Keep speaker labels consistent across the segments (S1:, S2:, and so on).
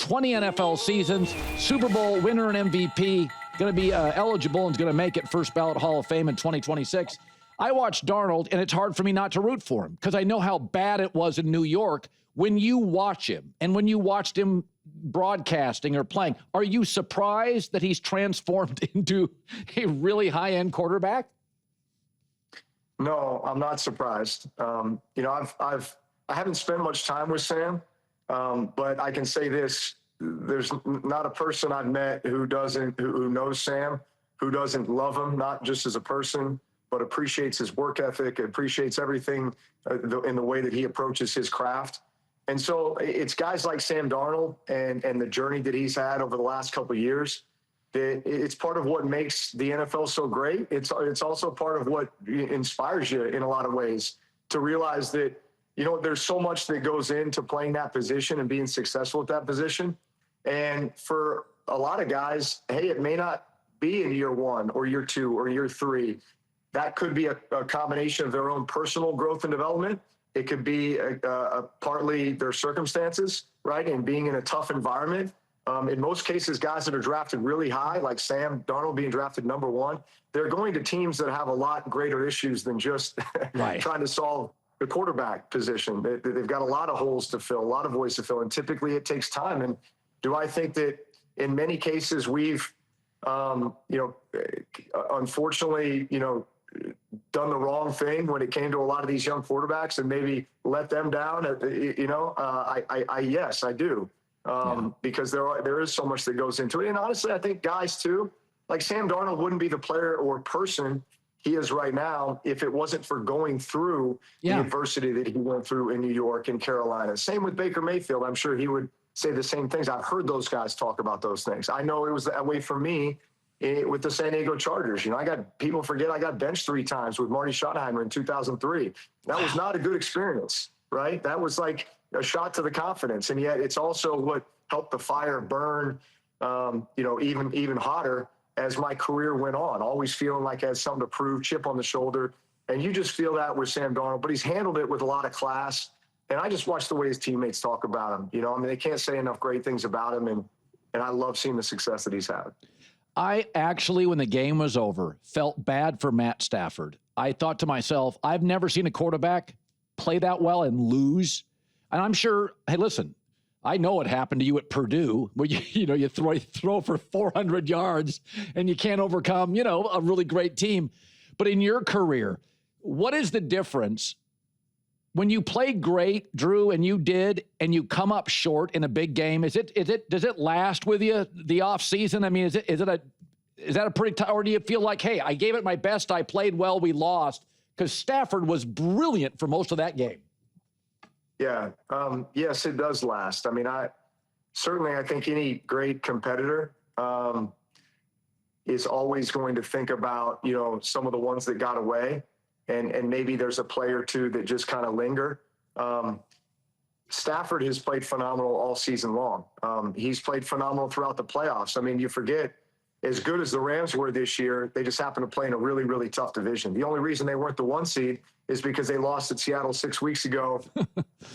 S1: 20 NFL seasons, Super Bowl winner and MVP, going to be eligible and is going to make it first ballot Hall of Fame in 2026. I watched Darnold, and it's hard for me not to root for him because I know how bad it was in New York. When you watch him and when you watched him broadcasting or playing, are you surprised that he's transformed into a really high-end quarterback?
S2: No, I'm not surprised. I haven't spent much time with Sam, but I can say this: there's not a person I've met who knows Sam, who doesn't love him, not just as a person, but appreciates his work ethic, appreciates everything in the way that he approaches his craft. And so it's guys like Sam Darnold and the journey that he's had over the last couple of years. It's part of what makes the NFL so great. It's also part of what inspires you in a lot of ways to realize that, there's so much that goes into playing that position and being successful at that position. And for a lot of guys, hey, it may not be in year one or year two or year three. That could be a combination of their own personal growth and development. It could be partly their circumstances, right? And being in a tough environment. In most cases, guys that are drafted really high, like Sam Darnold being drafted number one, they're going to teams that have a lot greater issues than just trying to solve the quarterback position. They've got a lot of holes to fill, a lot of voids to fill, and typically it takes time. And do I think that in many cases we've, unfortunately, done the wrong thing when it came to a lot of these young quarterbacks and maybe let them down? Yes, I do. Because there is so much that goes into it. And honestly, I think guys too, like Sam Darnold wouldn't be the player or person he is right now if it wasn't for going through the adversity that he went through in New York and Carolina. Same with Baker Mayfield. I'm sure he would say the same things. I've heard those guys talk about those things. I know it was that way for me with the San Diego Chargers. People forget I got benched 3 times with Marty Schottenheimer in 2003. That was not a good experience, right? That was like a shot to the confidence. And yet it's also what helped the fire burn, even hotter as my career went on, always feeling like I had something to prove, chip on the shoulder. And you just feel that with Sam Darnold, but he's handled it with a lot of class. And I just watch the way his teammates talk about him. They can't say enough great things about him. And I love seeing the success that he's had.
S1: I actually, when the game was over, felt bad for Matt Stafford. I thought to myself, I've never seen a quarterback play that well and lose. And I'm sure, hey, listen, I know what happened to you at Purdue, where you throw for 400 yards and you can't overcome, a really great team. But in your career, what is the difference when you play great, Drew, and you did, and you come up short in a big game? Does it last with you the off season? I mean, is that a pretty or do you feel like, hey, I gave it my best, I played well, we lost? Because Stafford was brilliant for most of that game.
S2: Yeah. Yes, it does last. I mean, I think any great competitor is always going to think about, some of the ones that got away, and maybe there's a player or two that just kind of linger. Stafford has played phenomenal all season long. He's played phenomenal throughout the playoffs. I mean, you forget, as good as the Rams were this year, they just happened to play in a really, really tough division. The only reason they weren't the 1 seed is because they lost at Seattle 6 weeks ago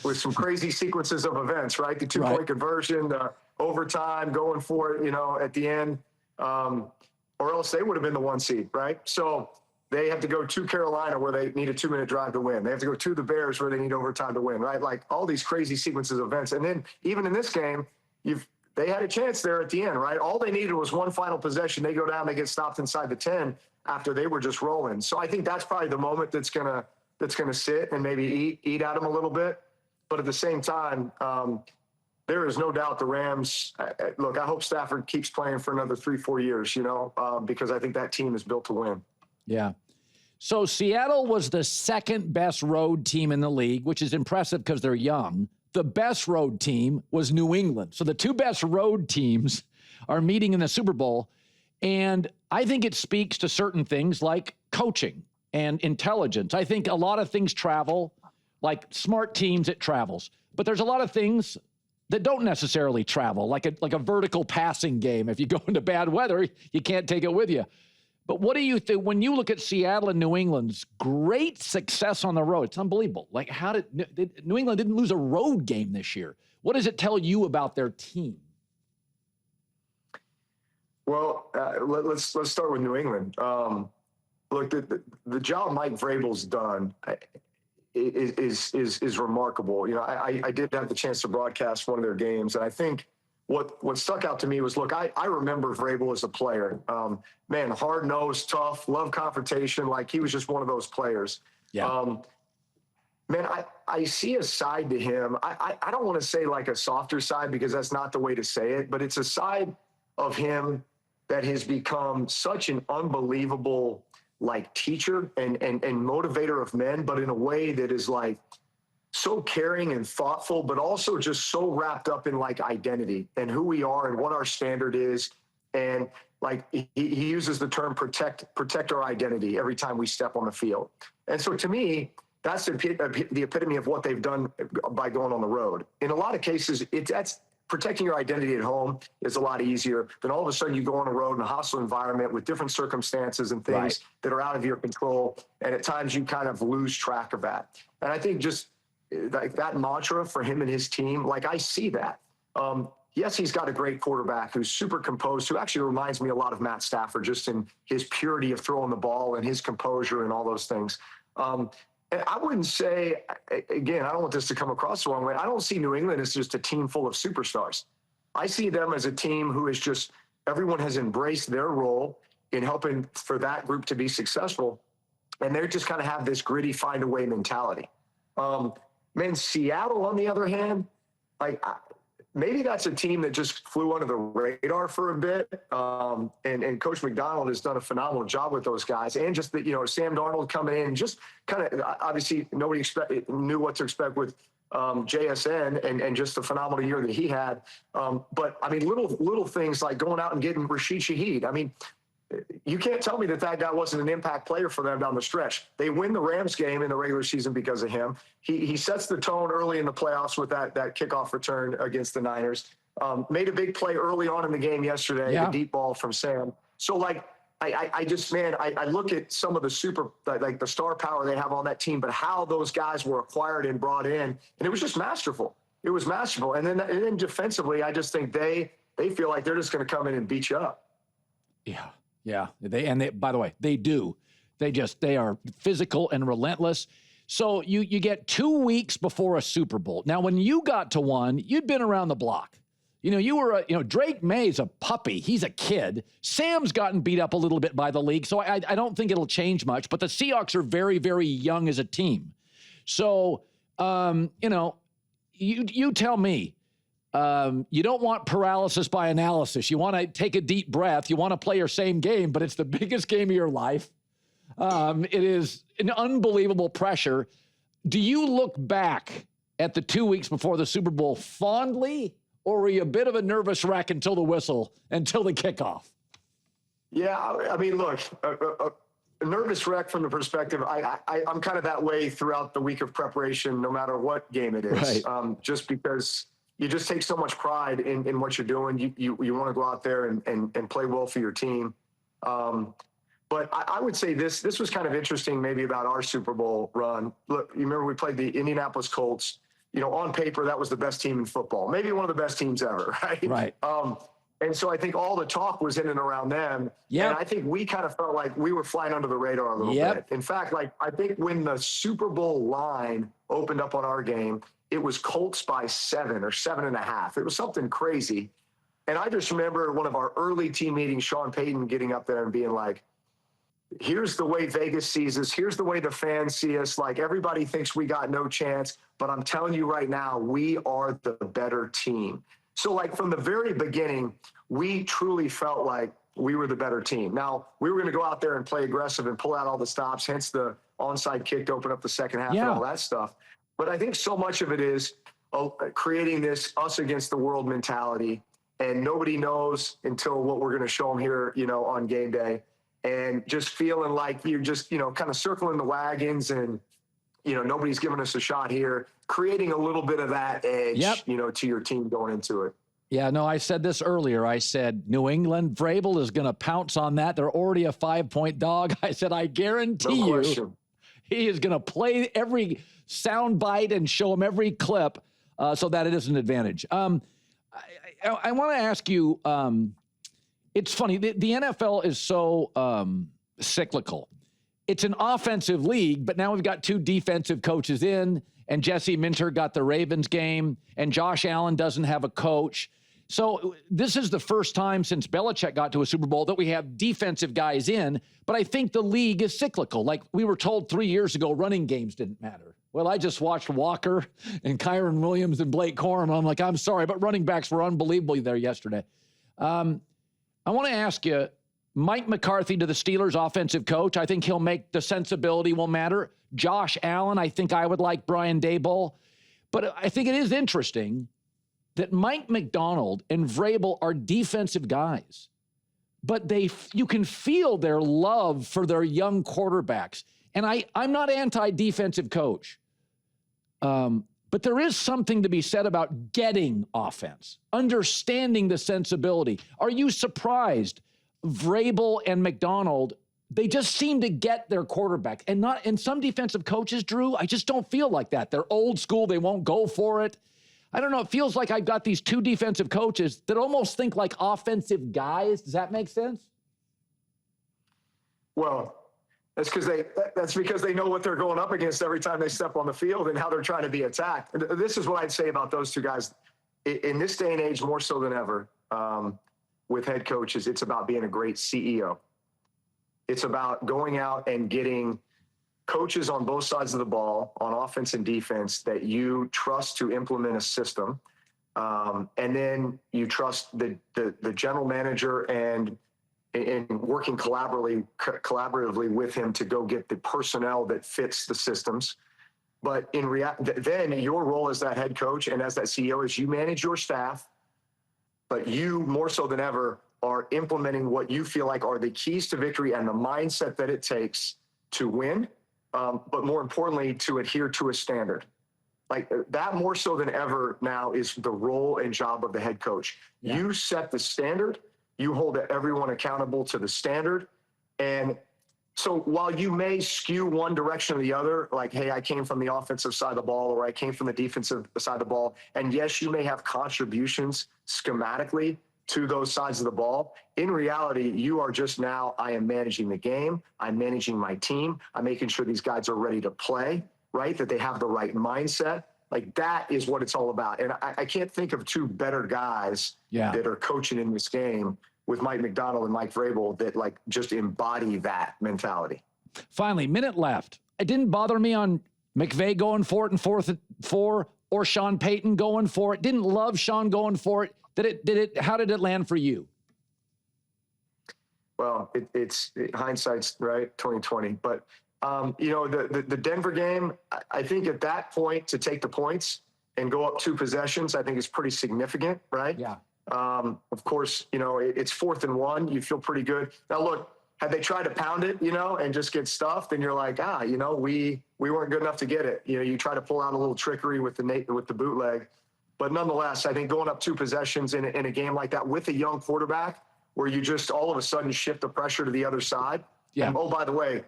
S2: with some crazy sequences of events, right? The 2-point conversion, the overtime, going for it, at the end, or else they would have been the 1 seed, right? So they have to go to Carolina where they need a 2-minute drive to win. They have to go to the Bears where they need overtime to win, right? Like all these crazy sequences of events. And then even in this game, they had a chance there at the end, right? All they needed was one final possession. They go down, they get stopped inside the 10 after they were just rolling. So I think that's probably the moment that's gonna sit and maybe eat at them a little bit. But at the same time, there is no doubt the Rams. Look, I hope Stafford keeps playing for another 3-4 years, because I think that team is built to win.
S1: Yeah. So Seattle was the second best road team in the league, which is impressive because they're young. The best road team was New England. So the 2 best road teams are meeting in the Super Bowl. And I think it speaks to certain things like coaching and intelligence. I think a lot of things travel, like smart teams, it travels. But there's a lot of things that don't necessarily travel, like a vertical passing game. If you go into bad weather, you can't take it with you. But what do you think when you look at Seattle and New England's great success on the road? It's unbelievable. Like, how did New England didn't lose a road game this year? What does it tell you about their team?
S2: Well, let's start with New England. Look, the job Mike Vrabel's done is remarkable. You know, I did have the chance to broadcast one of their games, and I think what stuck out to me was, look, I remember Vrabel as a player. Man, hard-nosed, tough, love confrontation. Like, he was just one of those players.
S1: Yeah.
S2: Man, I see a side to him. I don't want to say like a softer side, because that's not the way to say it, but it's a side of him that has become such an unbelievable like teacher and motivator of men, but in a way that is like so caring and thoughtful, but also just so wrapped up in like identity and who we are and what our standard is. And like he uses the term protect our identity every time we step on the field. And so to me, that's the epitome of what they've done by going on the road. In a lot of cases, that's protecting your identity at home is a lot easier than all of a sudden you go on a road in a hostile environment with different circumstances and things that are out of your control. And at times you kind of lose track of that. And I think just like that mantra for him and his team, like I see that. Yes, he's got a great quarterback who's super composed, who actually reminds me a lot of Matt Stafford, just in his purity of throwing the ball and his composure and all those things. And I wouldn't say, again, I don't want this to come across the wrong way. I don't see New England as just a team full of superstars. I see them as a team who is just, everyone has embraced their role in helping for that group to be successful. And they just kind of have this gritty, find a way mentality. Man, Seattle, on the other hand, like maybe that's a team that just flew under the radar for a bit. And Coach McDonald has done a phenomenal job with those guys. And just that, you know, Sam Darnold coming in, just kind of, obviously nobody knew what to expect with JSN and just the phenomenal year that he had. But I mean, little things like going out and getting Rashid Shaheed. I mean, you can't tell me that guy wasn't an impact player for them down the stretch. They win the Rams game in the regular season because of him. He sets the tone early in the playoffs with that kickoff return against the Niners. Made a big play early on in the game yesterday, the deep ball from Sam. So like, I just, man, I look at some of the like the star power they have on that team, but how those guys were acquired and brought in, and it was just masterful. It was masterful. And then defensively, I just think they feel like they're just going to come in and beat you up.
S1: Yeah. Yeah, they by the way, they do. They are physical and relentless. So you get 2 weeks before a Super Bowl. Now, when you got to one, you'd been around the block. You know, you were Drake May's a puppy. He's a kid. Sam's gotten beat up a little bit by the league, so I don't think it'll change much. But the Seahawks are very, very young as a team. So, you tell me. You don't want paralysis by analysis. You want to take a deep breath. You want to play your same game, but it's the biggest game of your life. It is an unbelievable pressure. Do you look back at the 2 weeks before the Super Bowl fondly, or were you a bit of a nervous wreck until the kickoff?
S2: Yeah, I mean, look, a nervous wreck from the perspective, I'm kind of that way throughout the week of preparation, no matter what game it is, just because you just take so much pride in what you're doing. You want to go out there and play well for your team. But I would say this was kind of interesting maybe about our Super Bowl run. Look, you remember we played the Indianapolis Colts. You know, on paper, that was the best team in football, maybe one of the best teams ever, right?
S1: Right.
S2: And so I think all the talk was in and around them. Yeah. And I think we kind of felt like we were flying under the radar a little bit. In fact, like I think when the Super Bowl line opened up on our game, it was Colts by 7 or 7.5. It was something crazy. And I just remember one of our early team meetings, Sean Payton getting up there and being like, here's the way Vegas sees us. Here's the way the fans see us. Like, everybody thinks we got no chance, but I'm telling you right now, we are the better team. So like from the very beginning, we truly felt like we were the better team. Now, we were going to go out there and play aggressive and pull out all the stops, hence the onside kick to open up the second half and all that stuff. But I think so much of it is creating this us against the world mentality, and nobody knows until what we're going to show them here, on game day, and just feeling like you're just, kind of circling the wagons and, nobody's giving us a shot here, creating a little bit of that edge, to your team going into it.
S1: Yeah, no, I said this earlier. I said, New England, Vrabel is going to pounce on that. They're already a 5-point dog. I said, I guarantee you he is going to play every sound bite and show him every clip so that it is an advantage. I want to ask you, It's funny. The NFL is so cyclical. It's an offensive league, but now we've got two defensive coaches in, and Jesse Minter got the Ravens game, and Josh Allen doesn't have a coach. So this is the first time since Belichick got to a Super Bowl that we have defensive guys in, but I think the league is cyclical. Like we were told 3 years ago, running games didn't matter. Well, I just watched Walker and Kyron Williams and Blake Corum. I'm like, I'm sorry, but running backs were unbelievably there yesterday. I want to ask you, Mike McCarthy to the Steelers offensive coach, I think he'll make the sensibility will matter. Josh Allen, I think I would like Brian Daboll. But I think it is interesting that Mike McDonald and Vrabel are defensive guys, but you can feel their love for their young quarterbacks. And I'm not anti-defensive coach, but there is something to be said about getting offense, understanding the sensibility. Are you surprised Vrabel and McDonald, they just seem to get their quarterback, and some defensive coaches, Drew, I just don't feel like that. They're old school. They won't go for it. I don't know. It feels like I've got these two defensive coaches that almost think like offensive guys. Does that make sense?
S2: Well, that's because they know what they're going up against every time they step on the field and how they're trying to be attacked. This is what I'd say about those two guys. In this day and age, more so than ever, with head coaches, it's about being a great CEO. It's about going out and getting coaches on both sides of the ball, on offense and defense, that you trust to implement a system. And then you trust the general manager and working collaboratively with him to go get the personnel that fits the systems. But then your role as that head coach and as that CEO is you manage your staff, but you more so than ever are implementing what you feel like are the keys to victory and the mindset that it takes to win. But more importantly, to adhere to a standard. Like that more so than ever now is the role and job of the head coach. Yeah. You set the standard, you hold everyone accountable to the standard. And so while you may skew one direction or the other, like, hey, I came from the offensive side of the ball, or I came from the defensive side of the ball. And yes, you may have contributions schematically to those sides of the ball. In reality, you are just now, I am managing the game. I'm managing my team. I'm making sure these guys are ready to play, right? That they have the right mindset. Like that is what it's all about. And I can't think of two better guys that are coaching in this game with Mike McDonald and Mike Vrabel that like just embody that mentality. Finally, minute left. It didn't bother me on McVay going for it in 4th and 4 or Sean Payton going for it. Didn't love Sean going for it. How did it land for you? Well, it's hindsight's right, 2020. But the Denver game, I think at that point to take the points and go up 2 possessions, I think is pretty significant, right? Yeah. Of course, it's 4th and 1. You feel pretty good. Now, look, had they tried to pound it, and just get stuffed, then you're like, we weren't good enough to get it. You try to pull out a little trickery with the bootleg. But nonetheless, I think going up 2 possessions in a game like that with a young quarterback where you just all of a sudden shift the pressure to the other side. Yeah. And, oh, by the way,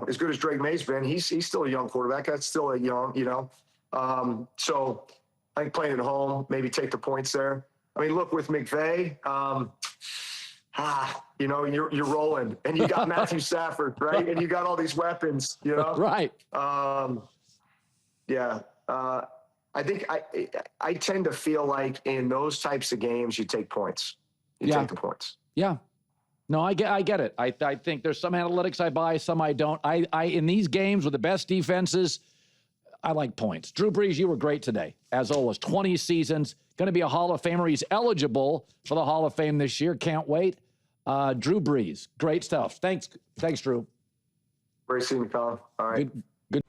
S2: as good as Drake May's been, he's still a young quarterback. That's still a young, So I think playing at home, maybe take the points there. I mean, look, with McVay, you're rolling. And you got Matthew Stafford, right? And you got all these weapons, Right. I think I tend to feel like in those types of games, you take points. You take the points. Yeah. No, I get it. I think there's some analytics I buy, some I don't. I in these games with the best defenses, I like points. Drew Brees, you were great today, as always. 20 seasons, going to be a Hall of Famer. He's eligible for the Hall of Fame this year. Can't wait. Drew Brees, great stuff. Thanks, Drew. Great seeing you, Colin. All right. Good.